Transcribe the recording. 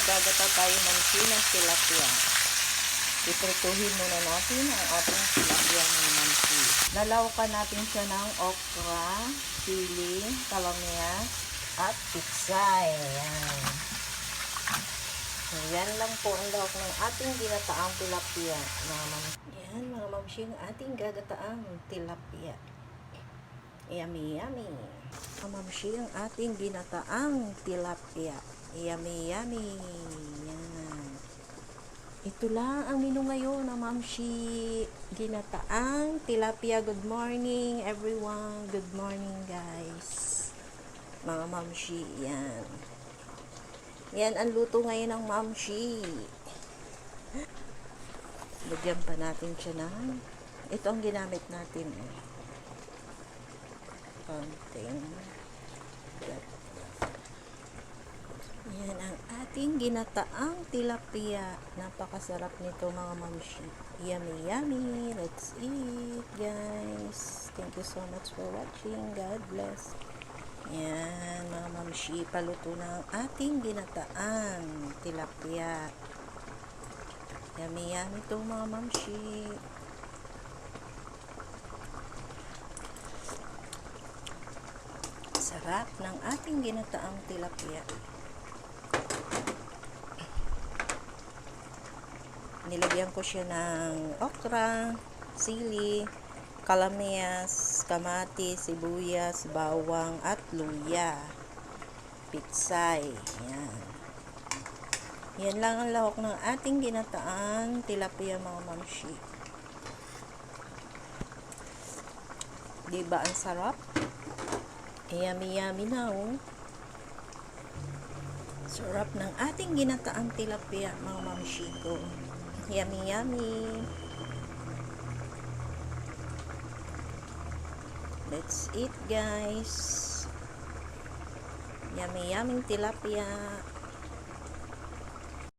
Magagata tayo ng sinang tilapia. Iprituhin muna natin ang ating tilapia ng mansi. Nalawkan natin siya ng okra, sili, kalamyas, at pitsay. Yan. So, yan lang po ang lawak ng ating ginataang tilapia. Yan mga mamsi, ang ating gagataang tilapia. Yummy, yummy. Mga mamsi, ang ating ginataang tilapia. Yummy, yummy. Yan. Ito lang ang menu ngayon ng mamsi. Ginataang tilapia. Good morning everyone. Good morning guys. Mga mamsi, yan. Yan ang luto ngayon ng mamsi. Lagyan pa natin siya ng, ito ang ginamit natin. Konting. Yan ang ating ginataang tilapia. Napakasarap nito mga mamsi. Yummy, yummy. Let's eat, guys. Thank you so much for watching. God bless. Yan mga mamsi. Paluto na ang ating ginataang tilapia. Yummy, yummy ito mga mamsi. Sarap ng ating ginataang tilapia. Nilagyan ko siya ng okra, sili, kalamyas, kamatis, sibuyas, bawang, at luya. Pitsay. Yan. Yan lang ang lahok ng ating ginataang tilapia mga mamsi. Diba ang sarap? Yummy, yummy na oh. Sarap ng ating ginataang tilapia mga mamsi ko. Yummy, yummy. Let's eat guys. Yummy, yummy tilapia.